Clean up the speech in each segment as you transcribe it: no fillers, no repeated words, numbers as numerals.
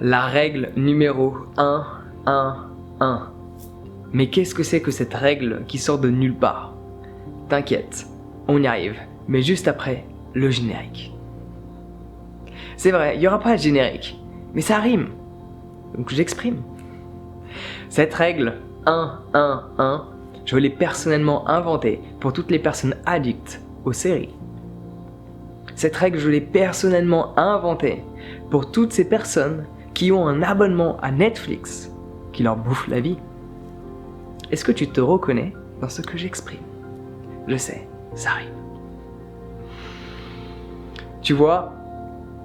La règle numéro 1, 1, 1. Mais qu'est-ce que c'est que cette règle qui sort de nulle part? T'inquiète, on y arrive, mais juste après le générique. C'est vrai, il n'y aura pas de générique, mais ça rime, donc j'exprime. Cette règle 1, 1, 1, je l'ai personnellement inventée pour toutes les personnes addictes aux séries. Cette règle, je l'ai personnellement inventée pour toutes ces personnes qui ont un abonnement à Netflix qui leur bouffe la vie. Est-ce que tu te reconnais dans ce que j'exprime? Je sais, ça arrive. Tu vois,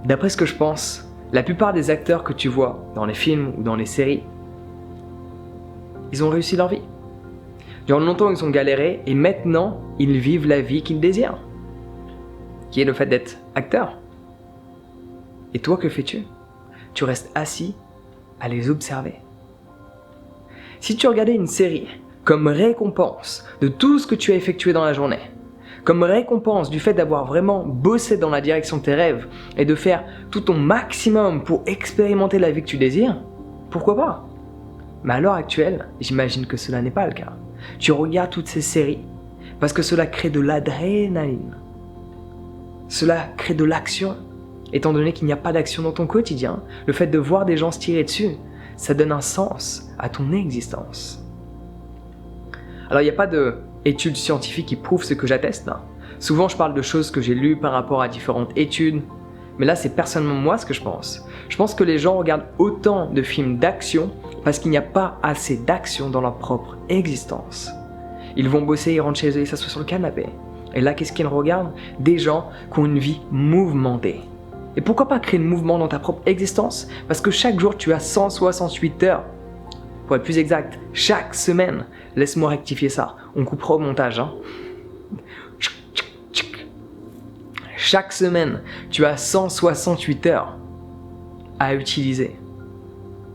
d'après ce que je pense, la plupart des acteurs que tu vois dans les films ou dans les séries, ils ont réussi leur vie. Durant longtemps, ils ont galéré et maintenant, ils vivent la vie qu'ils désirent, qui est le fait d'être acteur. Et toi, que fais-tu? Tu restes assis à les observer. Si tu regardais une série comme récompense de tout ce que tu as effectué dans la journée, comme récompense du fait d'avoir vraiment bossé dans la direction de tes rêves et de faire tout ton maximum pour expérimenter la vie que tu désires, pourquoi pas? Mais à l'heure actuelle, j'imagine que cela n'est pas le cas. Tu regardes toutes ces séries parce que cela crée de l'adrénaline. Cela crée de l'action. Étant donné qu'il n'y a pas d'action dans ton quotidien, le fait de voir des gens se tirer dessus, ça donne un sens à ton existence. Alors il n'y a pas d'études scientifiques qui prouvent ce que j'atteste là. Souvent je parle de choses que j'ai lues par rapport à différentes études, mais là c'est personnellement moi ce que je pense. Je pense que les gens regardent autant de films d'action parce qu'il n'y a pas assez d'action dans leur propre existence. Ils vont bosser, ils rentrent chez eux, ils s'assoient sur le canapé. Et là qu'est-ce qu'ils regardent? Des gens qui ont une vie mouvementée. Et pourquoi pas créer le mouvement dans ta propre existence? Parce que chaque jour, tu as 168 heures. Pour être plus exact, chaque semaine. Laisse-moi rectifier ça. On coupera au montage. Hein. Chaque semaine, tu as 168 heures à utiliser.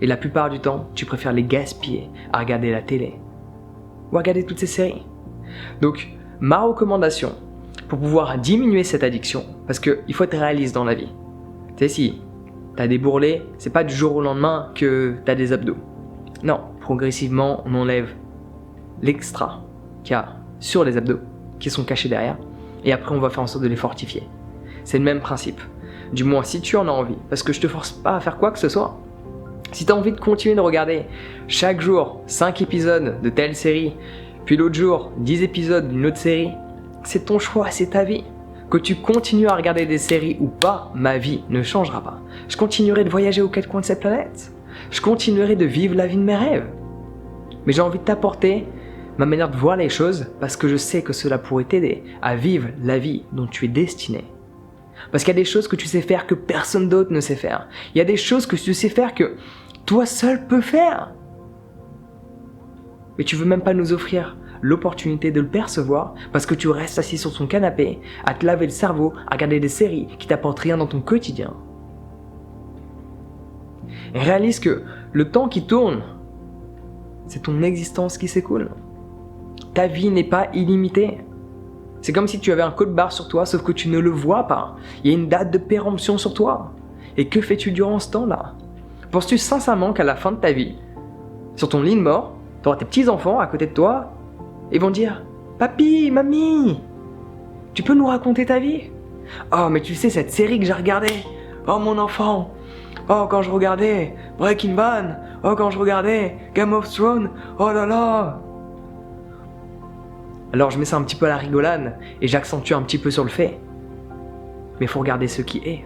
Et la plupart du temps, tu préfères les gaspiller à regarder la télé. Ou à regarder toutes ces séries. Donc, ma recommandation pour pouvoir diminuer cette addiction, parce qu'il faut être réaliste dans la vie. Tu sais, si tu as des bourrelets, c'est pas du jour au lendemain que tu as des abdos. Non, progressivement, on enlève l'extra qu'il y a sur les abdos, qui sont cachés derrière, et après on va faire en sorte de les fortifier. C'est le même principe. Du moins, si tu en as envie, parce que je te force pas à faire quoi que ce soit. Si tu as envie de continuer de regarder chaque jour 5 épisodes de telle série, puis l'autre jour 10 épisodes d'une autre série, c'est ton choix, c'est ta vie. Que tu continues à regarder des séries ou pas, ma vie ne changera pas. Je continuerai de voyager aux quatre coins de cette planète. Je continuerai de vivre la vie de mes rêves. Mais j'ai envie de t'apporter ma manière de voir les choses parce que je sais que cela pourrait t'aider à vivre la vie dont tu es destiné. Parce qu'il y a des choses que tu sais faire que personne d'autre ne sait faire. Il y a des choses que tu sais faire que toi seul peux faire. Mais tu veux même pas nous offrir l'opportunité de le percevoir parce que tu restes assis sur ton canapé à te laver le cerveau, à regarder des séries qui t'apportent rien dans ton quotidien. Et réalise que le temps qui tourne, c'est ton existence qui s'écoule. Ta vie n'est pas illimitée. C'est comme si tu avais un code barre sur toi, sauf que tu ne le vois pas. Il y a une date de péremption sur toi. Et que fais-tu durant ce temps-là? Penses-tu sincèrement qu'à la fin de ta vie, sur ton lit de mort, tu auras tes petits-enfants à côté de toi et vont dire « Papy, mamie, tu peux nous raconter ta vie? Oh, mais tu sais cette série que j'ai regardée? Oh, mon enfant! Oh, quand je regardais Breaking Bad! Oh, quand je regardais Game of Thrones! Oh là là !» Alors je mets ça un petit peu à la rigolade et j'accentue un petit peu sur le fait. Mais il faut regarder ce qui est.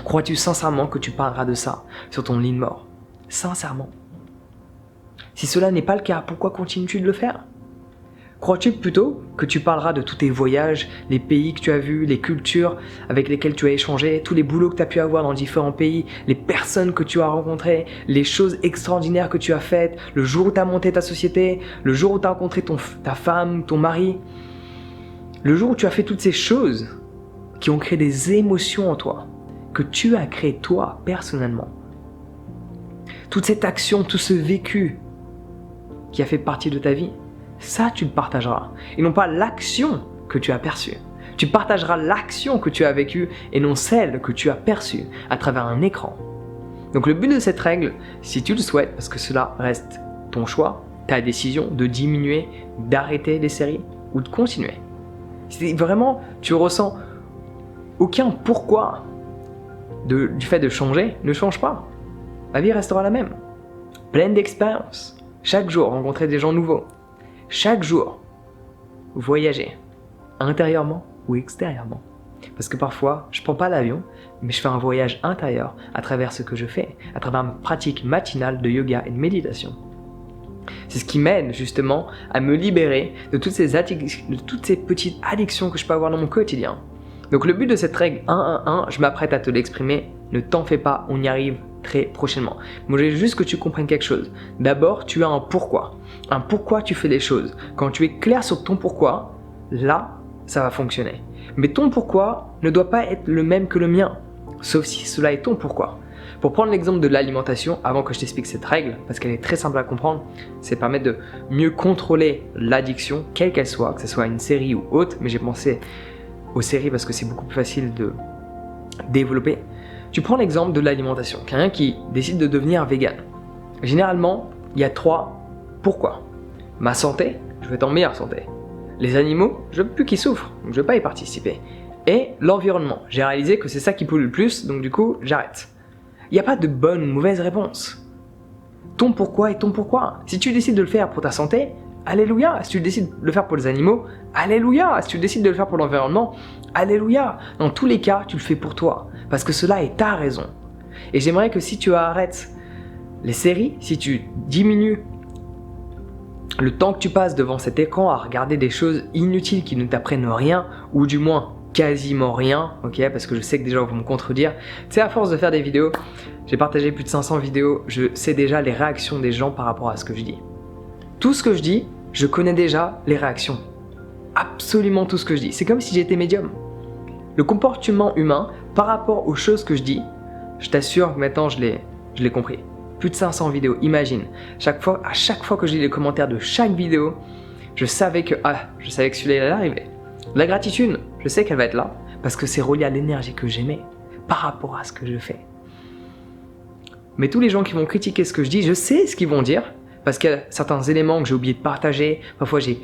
Crois-tu sincèrement que tu parleras de ça sur ton lit de mort? Sincèrement. Si cela n'est pas le cas, pourquoi continues-tu de le faire? Crois-tu plutôt que tu parleras de tous tes voyages, les pays que tu as vus, les cultures avec lesquelles tu as échangé, tous les boulots que tu as pu avoir dans différents pays, les personnes que tu as rencontrées, les choses extraordinaires que tu as faites, le jour où tu as monté ta société, le jour où tu as rencontré ta femme, ton mari, le jour où tu as fait toutes ces choses qui ont créé des émotions en toi, que tu as créé toi personnellement. Toute cette action, tout ce vécu qui a fait partie de ta vie, ça tu le partageras, et non pas l'action que tu as perçue. Tu partageras l'action que tu as vécue et non celle que tu as perçue à travers un écran. Donc le but de cette règle, si tu le souhaites, parce que cela reste ton choix, ta décision de diminuer, d'arrêter les séries ou de continuer. Si vraiment tu ressens aucun pourquoi du fait de changer, ne change pas. La vie restera la même. Pleine d'expériences. Chaque jour, rencontrer des gens nouveaux. Chaque jour, voyager. Intérieurement ou extérieurement. Parce que parfois, je prends pas l'avion, mais je fais un voyage intérieur à travers ce que je fais, à travers ma pratique matinale de yoga et de méditation. C'est ce qui m'aide justement à me libérer de toutes ces petites addictions que je peux avoir dans mon quotidien. Donc le but de cette règle 1-1-1, je m'apprête à te l'exprimer, ne t'en fais pas, on y arrive très prochainement. Moi j'ai juste que tu comprennes quelque chose. D'abord, tu as un pourquoi tu fais les choses. Quand tu es clair sur ton pourquoi, là, ça va fonctionner. Mais ton pourquoi ne doit pas être le même que le mien, sauf si cela est ton pourquoi. Pour prendre l'exemple de l'alimentation, avant que je t'explique cette règle, parce qu'elle est très simple à comprendre, c'est permettre de mieux contrôler l'addiction, quelle qu'elle soit, que ce soit une série ou autre, mais j'ai pensé aux séries parce que c'est beaucoup plus facile de développer. Tu prends l'exemple de l'alimentation, quelqu'un qui décide de devenir vegan. Généralement, il y a 3 pourquoi. Ma santé, je veux être en meilleure santé. Les animaux, je veux plus qu'ils souffrent, donc je veux pas y participer. Et l'environnement, j'ai réalisé que c'est ça qui pollue le plus, donc du coup, j'arrête. Il n'y a pas de bonne ou mauvaise réponse. Ton pourquoi est ton pourquoi. Si tu décides de le faire pour ta santé, alléluia. Si tu décides de le faire pour les animaux, alléluia. Si tu décides de le faire pour l'environnement, alléluia. Dans tous les cas, tu le fais pour toi, parce que cela est ta raison. Et j'aimerais que si tu arrêtes les séries, si tu diminues le temps que tu passes devant cet écran à regarder des choses inutiles qui ne t'apprennent rien, ou du moins quasiment rien, ok, parce que je sais que des gens vont me contredire. Tu sais, à force de faire des vidéos, j'ai partagé plus de 500 vidéos, je sais déjà les réactions des gens par rapport à ce que je dis. Tout ce que je dis, je connais déjà les réactions. Absolument tout ce que je dis. C'est comme si j'étais médium. Le comportement humain par rapport aux choses que je dis, je t'assure que maintenant je l'ai compris. Plus de 500 vidéos, imagine. À chaque fois que je lis les commentaires de chaque vidéo, je savais que celui-là allait arriver. La gratitude, je sais qu'elle va être là, parce que c'est relié à l'énergie que j'émets par rapport à ce que je fais. Mais tous les gens qui vont critiquer ce que je dis, je sais ce qu'ils vont dire, parce qu'il y a certains éléments que j'ai oublié de partager, parfois j'ai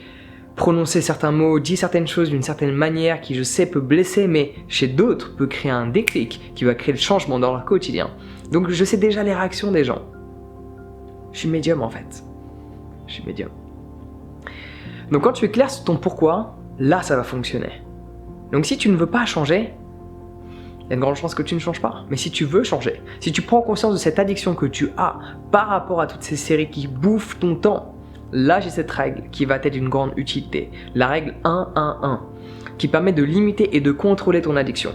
prononcé certains mots, dit certaines choses d'une certaine manière qui je sais peut blesser, mais chez d'autres peut créer un déclic qui va créer le changement dans leur quotidien. Donc je sais déjà les réactions des gens. Je suis médium en fait. Je suis médium. Donc quand tu es clair sur ton pourquoi, là ça va fonctionner. Donc si tu ne veux pas changer, il y a une grande chance que tu ne changes pas. Mais si tu veux changer, si tu prends conscience de cette addiction que tu as par rapport à toutes ces séries qui bouffent ton temps, là j'ai cette règle qui va être d'une grande utilité. La règle 1-1-1, qui permet de limiter et de contrôler ton addiction.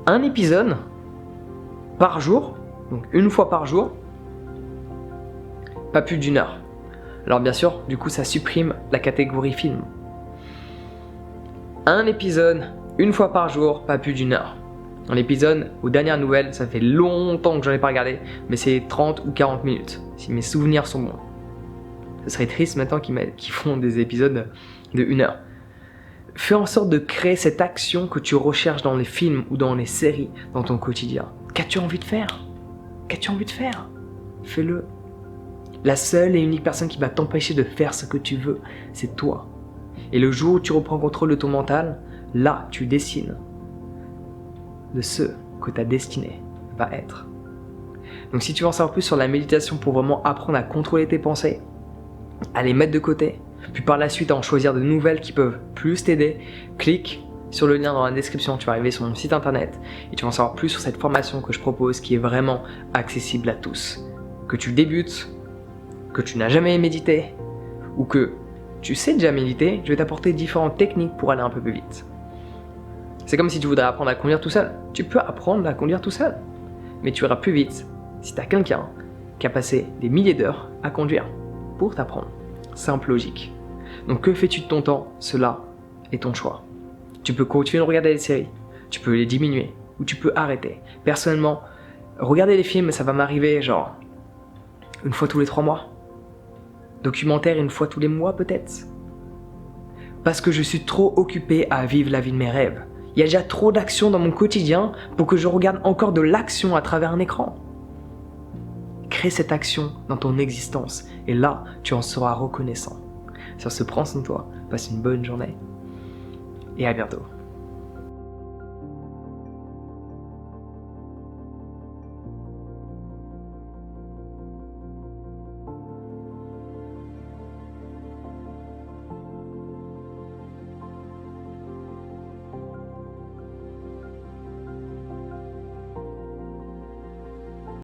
Un épisode par jour, donc une fois par jour, pas plus d'1 heure. Alors bien sûr, du coup ça supprime la catégorie film. Un épisode, une fois par jour, pas plus d'1 heure. Un épisode, aux dernières nouvelles, ça fait longtemps que j'en ai pas regardé, mais c'est 30 ou 40 minutes, si mes souvenirs sont bons. Ce serait triste maintenant qu'ils font des épisodes de 1 heure. Fais en sorte de créer cette action que tu recherches dans les films ou dans les séries, dans ton quotidien. Qu'as-tu envie de faire? Qu'as-tu envie de faire? Fais-le. La seule et unique personne qui va t'empêcher de faire ce que tu veux, c'est toi. Et le jour où tu reprends contrôle de ton mental, là, tu dessines de ce que ta destinée va être. Donc si tu veux en savoir plus sur la méditation pour vraiment apprendre à contrôler tes pensées, à les mettre de côté, puis par la suite à en choisir de nouvelles qui peuvent plus t'aider, clique sur le lien dans la description, tu vas arriver sur mon site internet et tu vas en savoir plus sur cette formation que je propose qui est vraiment accessible à tous. Que tu débutes, que tu n'as jamais médité ou que tu sais déjà méditer, je vais t'apporter différentes techniques pour aller un peu plus vite. C'est comme si tu voudrais apprendre à conduire tout seul. Tu peux apprendre à conduire tout seul, mais tu iras plus vite si tu as quelqu'un qui a passé des milliers d'heures à conduire pour t'apprendre. Simple logique. Donc que fais-tu de ton temps? Cela est ton choix. Tu peux continuer de regarder les séries, tu peux les diminuer ou tu peux arrêter. Personnellement, regarder les films, ça va m'arriver genre une fois tous les 3 mois. Documentaire une fois tous les mois peut-être. Parce que je suis trop occupé à vivre la vie de mes rêves. Il Il y a déjà trop d'action dans mon quotidien pour que je regarde encore de l'action à travers un écran. Crée cette action dans ton existence et là, tu en seras reconnaissant. Sur ce, prends soin de toi, passe une bonne journée et à bientôt.